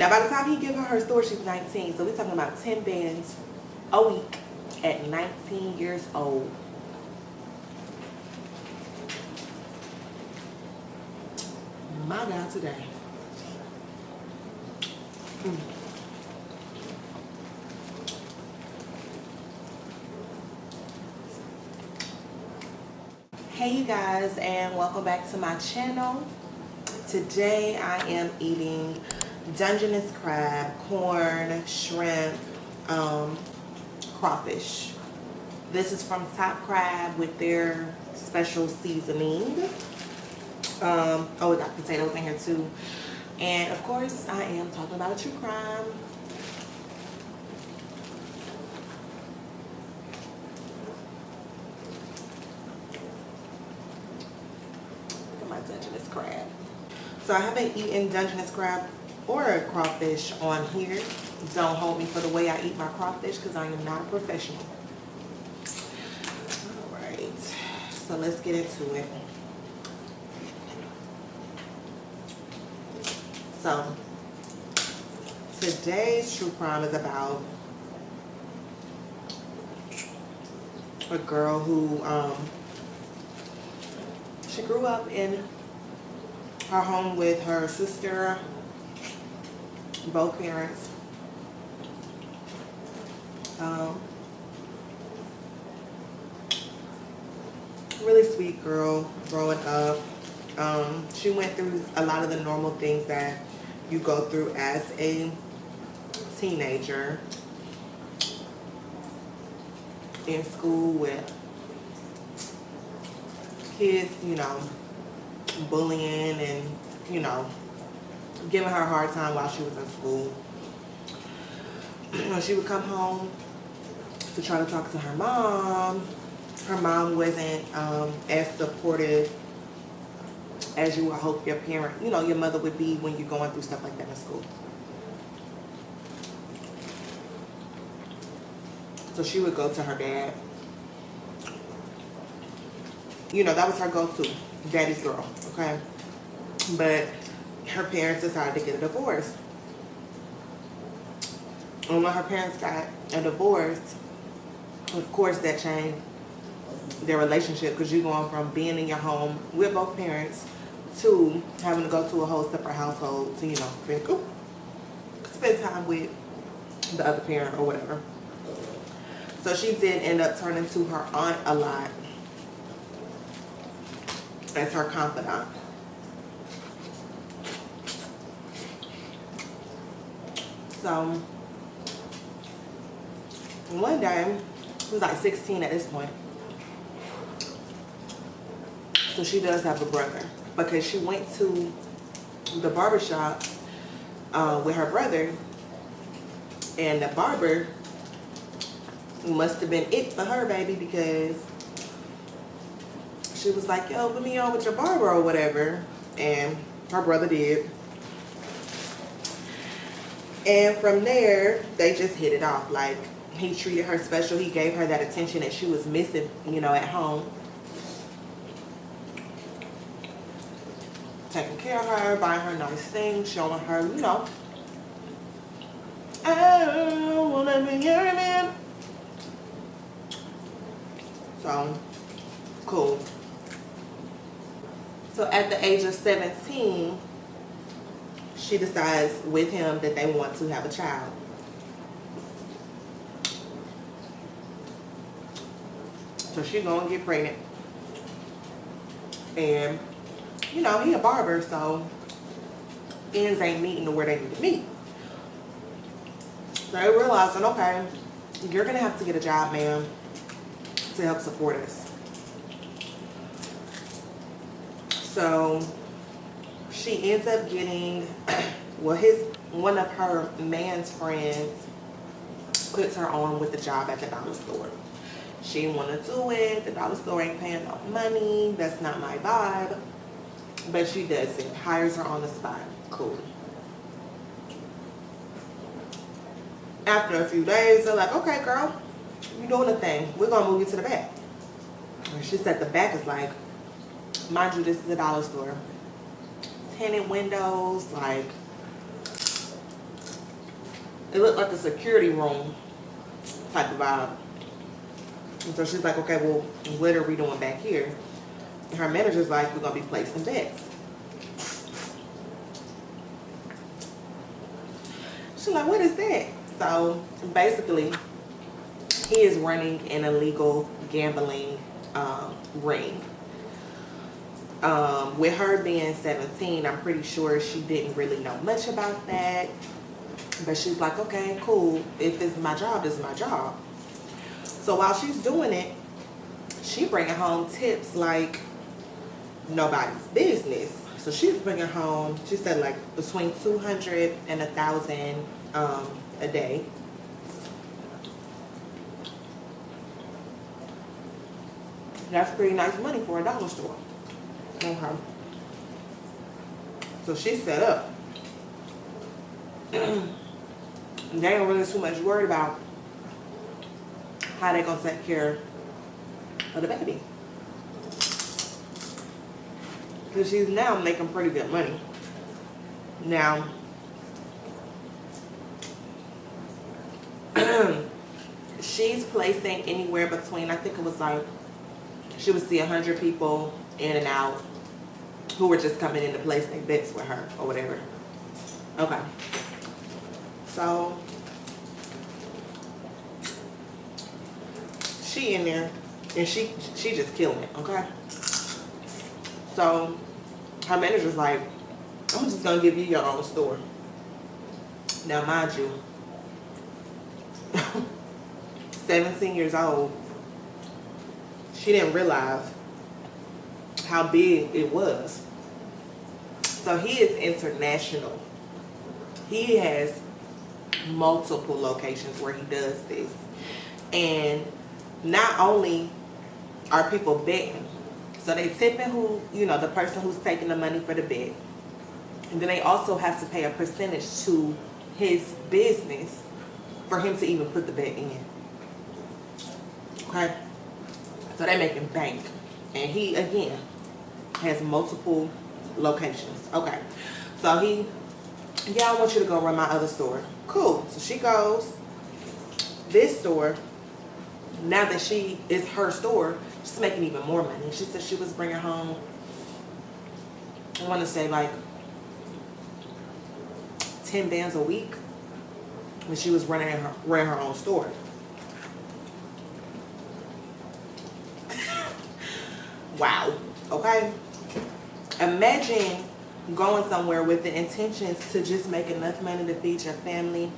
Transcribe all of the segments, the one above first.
Now, by the time he give her store, she's 19. So we're talking about 10 bands a week at 19 years old. My God, today. Hey you guys, and welcome back to my channel. Today I am eating Dungeness crab, corn, shrimp, crawfish. This is from Top Crab with their special seasoning. Oh, we got potatoes in here too. And of course, I am talking about a true crime. Look at my Dungeness crab. So I haven't eaten Dungeness crab or a crawfish on here. Don't hold me for the way I eat my crawfish because I am not a professional. Alright, so let's get into it. So today's true crime is about a girl who she grew up in her home with her sister, both parents. Really sweet girl growing up. She went through a lot of the normal things that you go through as a teenager. In school with kids, you know, bullying and, you know, giving her a hard time while she was in school. When she would come home to try to talk to her mom wasn't as supportive as you would hope your parent, you know, your mother would be when you're going through stuff like that in school. So she would go to her dad. You know, that was her go-to, daddy's girl, okay? But her parents decided to get a divorce. And when her parents got a divorce, of course that changed their relationship, because you're going from being in your home with both parents to having to go to a whole separate household to, you know, spend time with the other parent or whatever. So she did end up turning to her aunt a lot as her confidant. So one day, she was like 16 at this point. So she does have a brother, because she went to the barbershop with her brother, and the barber must have been it for her, baby, because she was like, yo, put me on with your barber or whatever. And her brother did. And from there, they just hit it off. Like, he treated her special. He gave her that attention that she was missing, you know, at home. Taking care of her, buying her nice things, showing her, you know, I wanna be your man. So, cool. So at the age of 17, she decides with him that they want to have a child. So she gonna get pregnant. And, you know, he a barber, so ends ain't meeting to where they need to meet. So they realizing, okay, you're gonna have to get a job, ma'am, to help support us. So she ends up getting, well, one of her man's friends puts her on with the job at the dollar store. She didn't want to do it. The dollar store ain't paying no money. That's not my vibe. But she does it. Hires her on the spot. Cool. After a few days, they're like, okay, girl, you're doing a thing. We're going to move you to the back. And she said the back is like, mind you, this is a dollar store. Tinted windows, like It looked like a security room type of vibe. And so she's like, okay, well, what are we doing back here? And her manager's like, we're going to be placing bets. She's like, what is that? So basically, he is running an illegal gambling ring. With her being 17, I'm pretty sure she didn't really know much about that. But she's like, okay, cool. If this is my job, this is my job. So while she's doing it, she bringing home tips like nobody's business. So she's bringing home, she said, like between 200 and 1,000 a day. That's pretty nice money for a dollar store. Okay. So she's set up. They ain't really too much worried about how they gonna take care of the baby. Because she's now making pretty good money. Now, she's placing anywhere between, I think it was like, she would see 100 people in and out who were just coming in to place their bets with her or whatever. Okay. So, she in there and she just killing it, okay? So, her manager's like, I'm just gonna give you your own store. Now, mind you, 17 years old, she didn't realize how big it was. So he is international. He has multiple locations where he does this. And not only are people betting, so they tipping who, you know, the person who's taking the money for the bet. And then they also have to pay a percentage to his business for him to even put the bet in. Okay? So they're making bank. And he, again, has multiple locations. Okay. So he, yeah, I want you to go run my other store. Cool. So she goes. This store, now that she is her store, she's making even more money. She said she was bringing home, I want to say like 10 bands a week when she was running her own store. Wow. Okay. Imagine going somewhere with the intentions to just make enough money to feed your family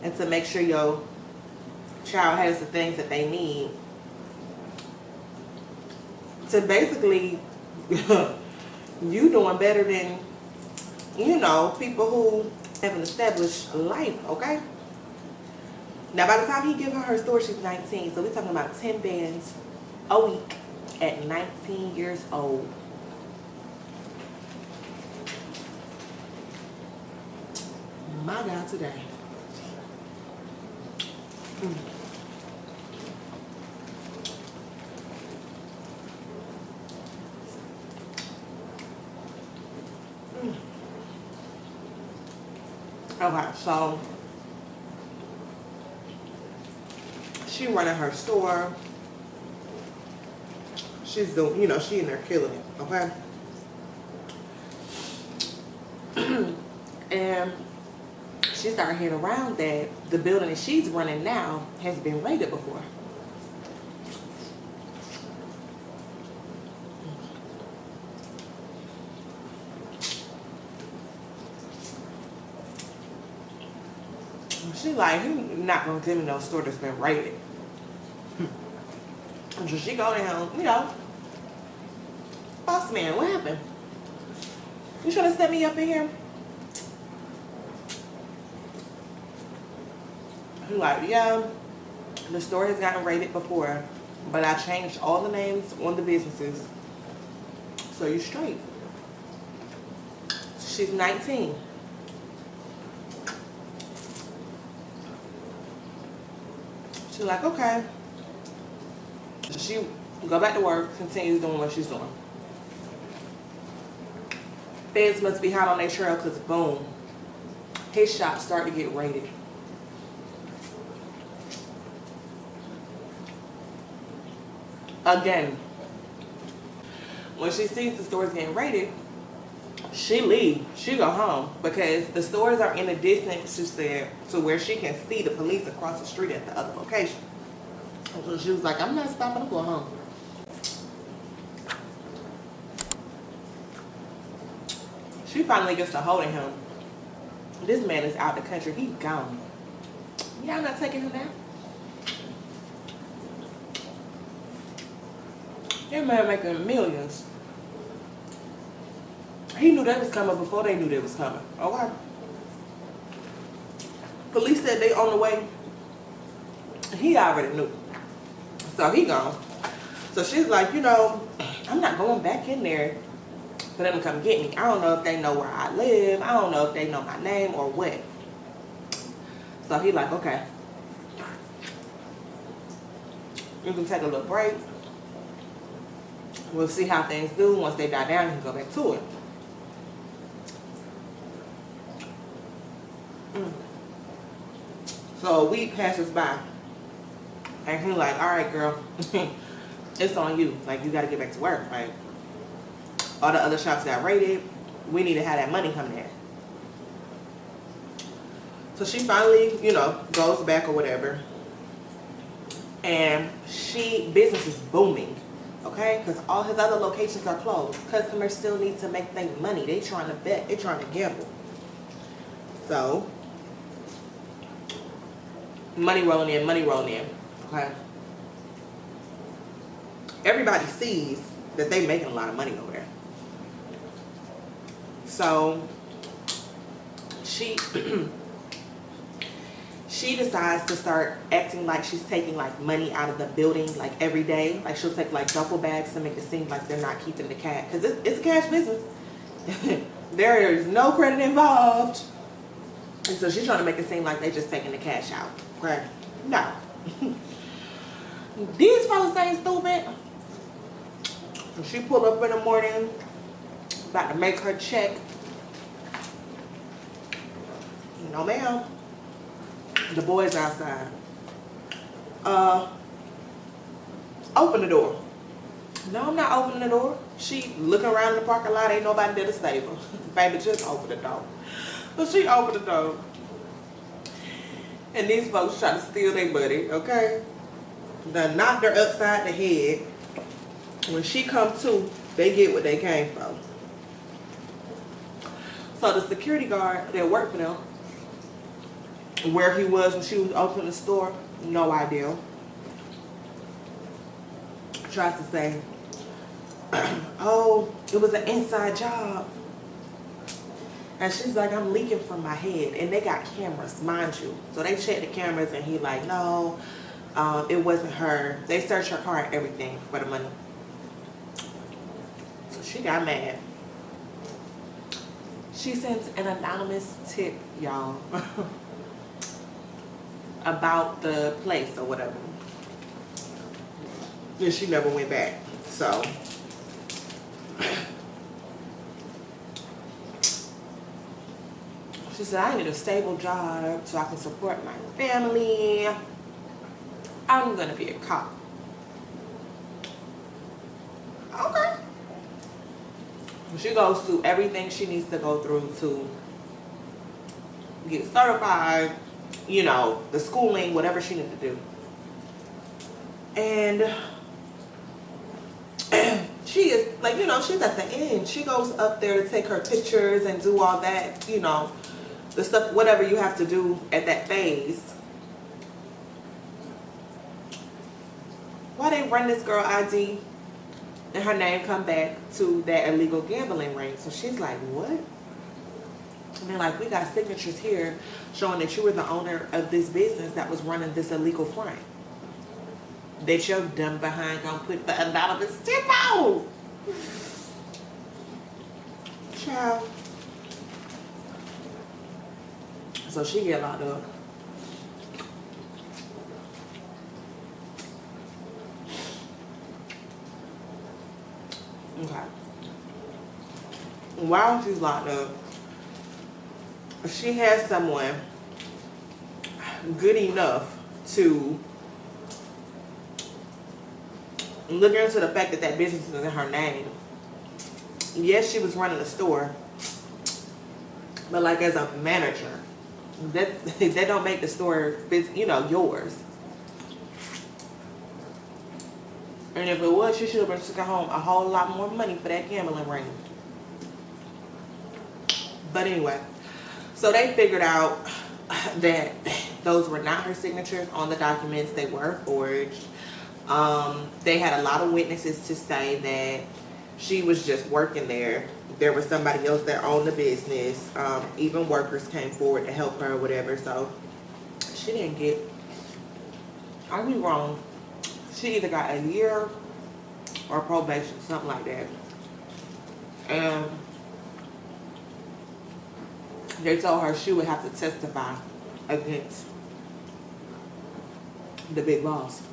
and to make sure your child has the things that they need, to basically you doing better than, you know, people who have an established life. Okay. Now by the time he give her store, she's 19. So we're talking about 10 bands a week at 19 years old. My God, today. Okay, so she running her store. She's doing, you know, she in there killing it, okay? And she started hearing around that the building that she's running now has been raided before. She like, he not gonna give me no store that's been raided. So she go down, you know, boss man, what happened? You should have set me up in here. He's like, yeah, the store has gotten raided before, but I changed all the names on the businesses, so you're straight. She's 19. She's like, okay. She go back to work, continues doing what she's doing. Feds must be hot on their trail because boom, his shop started to get raided. Again, when she sees the stores getting raided, she leave. She go home because the stores are in a distance, she said, to where she can see the police across the street at the other location. So she was like, I'm not stopping, I'm going home. She finally gets to holding him. This man is out the country. He's gone. Y'all not taking him down? That man making millions. He knew they was coming before they knew they was coming. Okay. Police said they on the way. He already knew. So he gone. So she's like, you know, I'm not going back in there for them to come get me. I don't know if they know where I live. I don't know if they know my name or what. So he like, okay. You can take a little break. We'll see how things do. Once they die down, you can go back to it. So a week passes by. And he's like, all right, girl. It's on you. Like, you got to get back to work. Like, all the other shops got raided. We need to have that money coming in. So she finally, you know, goes back or whatever. And business is booming. Okay? Because all his other locations are closed. Customers still need to make their money. They trying to bet. They trying to gamble. So, money rolling in, money rolling in. Okay? Everybody sees that they making a lot of money over there. So she she decides to start acting like she's taking like money out of the building like every day. Like she'll take like duffel bags to make it seem like they're not keeping the cash, because it's a cash business. There is no credit involved, and so she's trying to make it seem like they just taking the cash out. Okay, no. These fellas ain't stupid. So she pulled up in the morning, about to make her check. No, ma'am. The boys outside. Open the door. No, I'm not opening the door. She looking around in the parking lot. Ain't nobody there to save her. Baby, just open the door. So she opened the door. And these folks try to steal their buddy, okay? They knocked her upside the head. When she come to, they get what they came for. So the security guard that worked for them, where he was when she was opening the store, no idea. Tries to say, oh, it was an inside job. And she's like, I'm leaking from my head. And they got cameras, mind you. So they checked the cameras and he like, no, it wasn't her. They searched her car and everything for the money. So she got mad. She sent an anonymous tip, y'all, about the place or whatever. And she never went back. So she said, I need a stable job so I can support my family. I'm gonna be a cop. Okay. She goes through everything she needs to go through to get certified, you know, the schooling, whatever she needs to do. And she is, like, you know, she's at the end. She goes up there to take her pictures and do all that, you know, the stuff, whatever you have to do at that phase. Why they run this girl ID and her name come back to that illegal gambling ring? So she's like, what? And they're like, we got signatures here showing that you were the owner of this business that was running this illegal front. That your dumb behind gonna put the anonymous tip out. Child. So she get locked up. Okay. While she's locked up, she has someone good enough to looking into the fact that that business is in her name. Yes, she was running a store, but like as a manager, that don't make the store, yours. And if it was, she should have been taking home a whole lot more money for that gambling ring. But anyway, so they figured out that those were not her signatures on the documents. They were forged. They had a lot of witnesses to say that she was just working there. There was somebody else that owned the business. Even workers came forward to help her or whatever. So she didn't get, are we wrong? She either got a year or probation, something like that. And they told her she would have to testify against the big boss.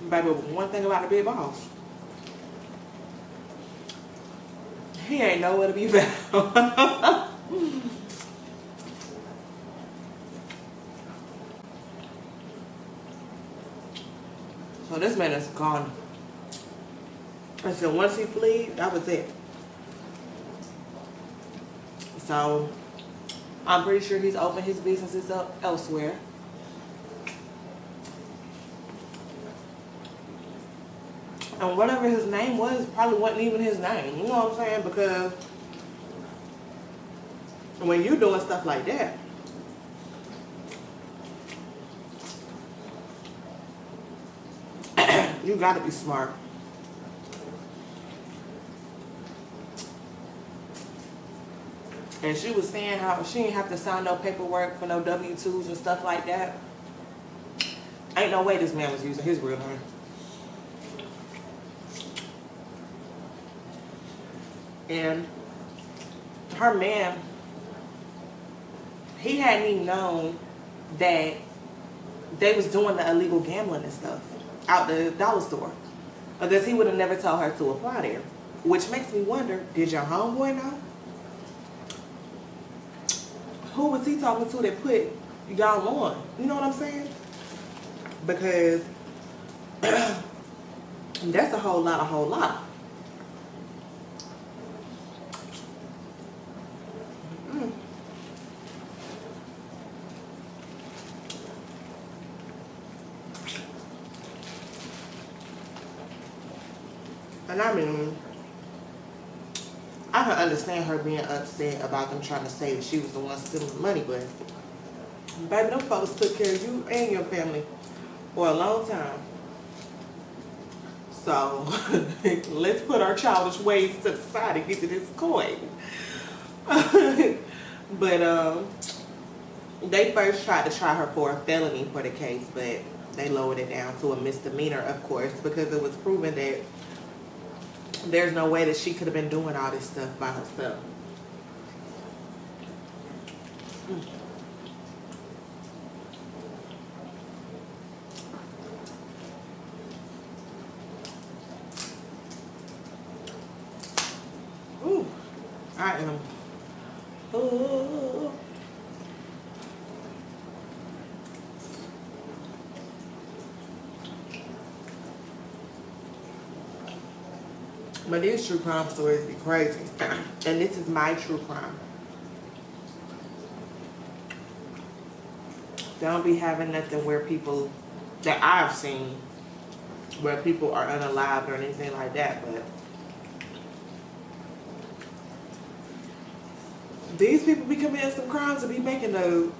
Baby, one thing about the big boss, he ain't nowhere to be found. So this man is gone. I said once he fled, that was it. So I'm pretty sure he's opened his businesses up elsewhere. And whatever his name was, probably wasn't even his name. You know what I'm saying? Because when you're doing stuff like that, you gotta be smart. And she was saying how she didn't have to sign no paperwork for no W-2s and stuff like that. Ain't no way this man was using his real name. And her man, he hadn't even known that they was doing the illegal gambling and stuff out the dollar store. I guess he would have never told her to apply there. Which makes me wonder, did your homeboy know? Who was he talking to that put y'all on? You know what I'm saying? Because that's a whole lot. And I mean, I can understand her being upset about them trying to say that she was the one stealing the money, but baby, them folks took care of you and your family for a long time. So let's put our childish ways to the side and get to this coin. But they first tried to try her for a felony for the case, but they lowered it down to a misdemeanor, of course, because it was proven that there's no way that she could have been doing all this stuff by herself. Ooh, I am. Ooh. But these true crime stories be crazy. And this is my true crime. They don't be having nothing where people, that I've seen, where people are unalived or anything like that. But these people be committing some crimes and be making a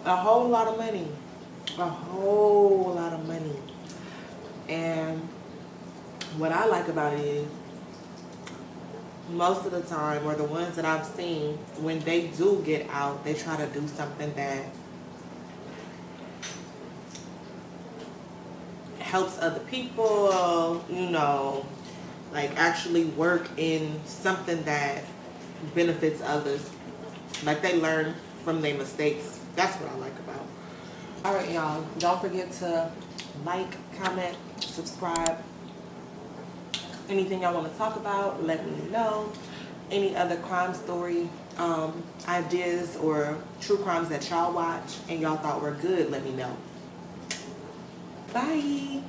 whole lot of money. A whole lot of money. And what I like about it is, most of the time, or the ones that I've seen, when they do get out, they try to do something that helps other people, you know, like actually work in something that benefits others. Like they learn from their mistakes. That's what I like about it. All right, y'all. Don't forget to like, comment, subscribe. Anything y'all want to talk about, let me know. Any other crime story ideas or true crimes that y'all watch and y'all thought were good, let me know. Bye.